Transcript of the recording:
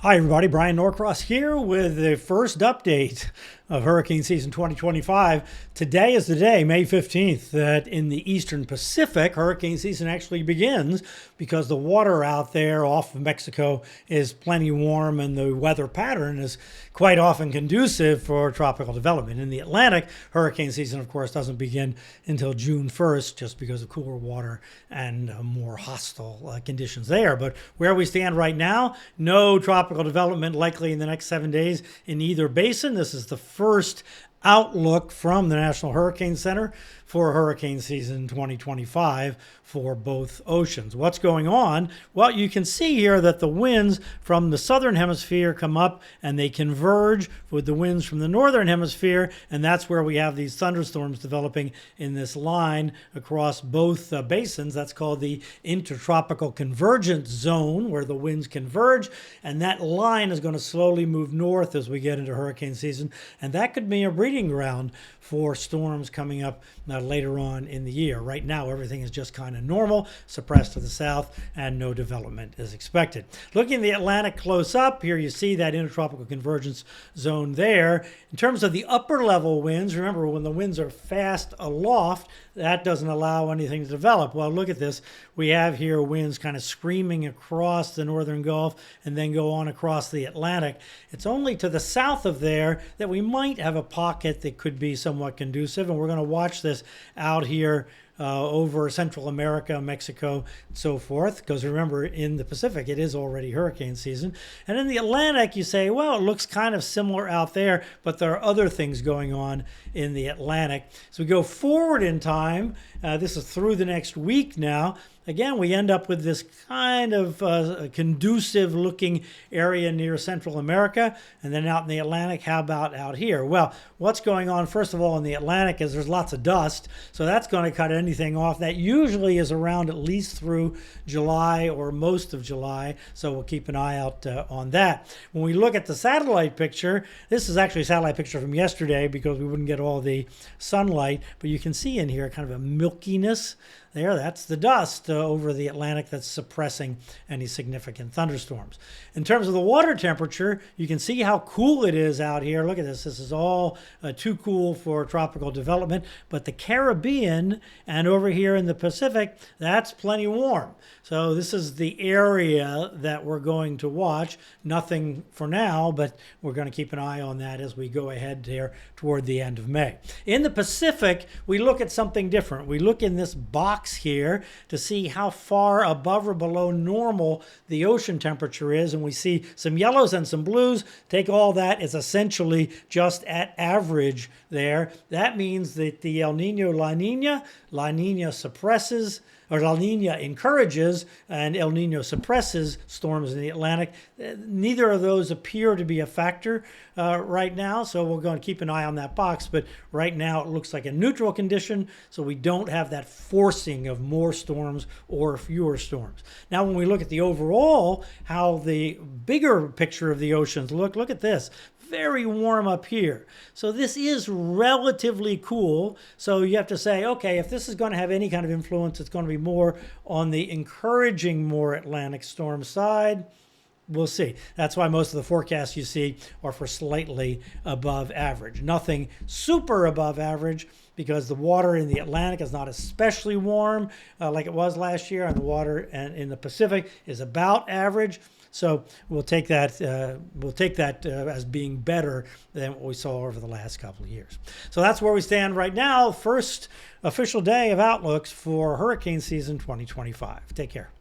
Hi everybody, Brian Norcross here with the first update of hurricane season 2025. Today is the day, May 15th, that in the eastern Pacific, hurricane season actually begins because the water out there off of Mexico is plenty warm and the weather pattern is quite often conducive for tropical development. In the Atlantic, hurricane season, of course, doesn't begin until June 1st just because of cooler water and more hostile conditions there. But where we stand right now, no tropical development likely in the next 7 days in either basin. This is the first outlook from the National Hurricane Center for hurricane season 2025 for both oceans. What's going on? Well, you can see here that the winds from the southern hemisphere come up and they converge with the winds from the northern hemisphere, and that's where we have these thunderstorms developing in this line across both basins. That's called the intertropical convergence zone, where the winds converge, and that line is going to slowly move north as we get into hurricane season, and that could be a breeding ground for storms coming up later on in the year. Right now, everything is just kind of normal, suppressed to the south, and no development is expected. Looking at the Atlantic close up, here you see that intertropical convergence zone there. In terms of the upper level winds, remember when the winds are fast aloft, that doesn't allow anything to develop. Well, look at this. We have here winds kind of screaming across the northern Gulf and then go on across the Atlantic. It's only to the south of there that we might have a pocket that could be somewhat conducive, and we're going to watch this out here over Central America, Mexico, and so forth. Because remember, in the Pacific, it is already hurricane season. And in the Atlantic, you say, well, it looks kind of similar out there, but there are other things going on in the Atlantic. So we go forward in time. This is through the next week now. Again, we end up with this kind of conducive looking area near Central America. And then out in the Atlantic, how about out here? Well, what's going on, first of all, in the Atlantic is there's lots of dust. So that's going to cut anything off. That usually is around at least through July or most of July. So we'll keep an eye out on that. When we look at the satellite picture, this is actually a satellite picture from yesterday because we wouldn't get all the sunlight. But you can see in here kind of a milkiness there. That's the dust over the Atlantic that's suppressing any significant thunderstorms. In terms of the water temperature, you can see how cool it is out here. Look at this. This is all too cool for tropical development. But the Caribbean and over here in the Pacific, that's plenty warm. So this is the area that we're going to watch. Nothing for now, but we're going to keep an eye on that as we go ahead here toward the end of May. In the Pacific, we look at something different. We look in this box here to see how far above or below normal the ocean temperature is, and we see some yellows and some blues. Take all that, it's essentially just at average there. That means that the El Nino La Nina suppresses, or La Nina encourages, and El Nino suppresses storms in the Atlantic. Neither of those appear to be a factor right now, so we're going to keep an eye on that box. But right now it looks like a neutral condition, so we don't have that forcing of more storms or fewer storms. Now, when we look at the overall, how the bigger picture of the oceans look at this. Very warm up here. So this is relatively cool. So you have to say, okay, if this is going to have any kind of influence, it's going to be more on the encouraging more Atlantic storm side. We'll see. That's why most of the forecasts you see are for slightly above average. Nothing super above average, because the water in the Atlantic is not especially warm like it was last year, and the water in the Pacific is about average. So we'll take that as being better than what we saw over the last couple of years. So that's where we stand right now. First official day of outlooks for hurricane season 2025. Take care.